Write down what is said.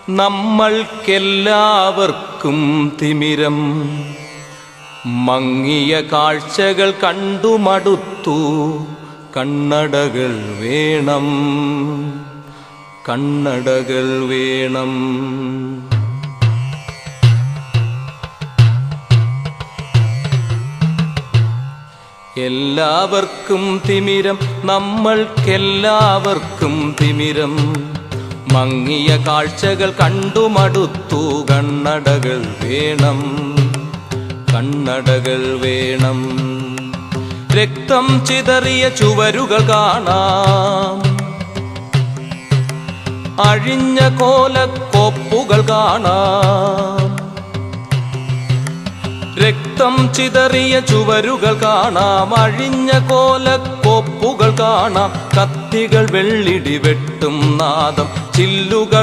നമ്മൾക്കെല്ലാവർക്കും തിമിരം. മങ്ങിയ കാഴ്ചകൾ കണ്ടു മടുത്തു. കണ്ണടകൾ വേണം, കണ്ണടകൾ വേണം. എല്ലാവർക്കും തിമിരം, നമ്മൾക്കെല്ലാവർക്കും തിമിരം. മങ്ങിയ കാഴ്ചകൾ കണ്ടു മടുത്തു. കണ്ണടകൾ വേണം, കണ്ണടകൾ വേണം. രക്തം ചിതറിയ ചുവരുകൾ കാണാം, അഴിഞ്ഞ കോലക്കോപ്പുകൾ കാണാം. രക്തം ചിതറിയ ചുവരുകൾ കാണാം, അഴിഞ്ഞ കോലക്കോപ്പുകൾ കാണാം. കത്തികൾ വെള്ളിടി വെട്ടും നാദം, ചില്ലുകൾ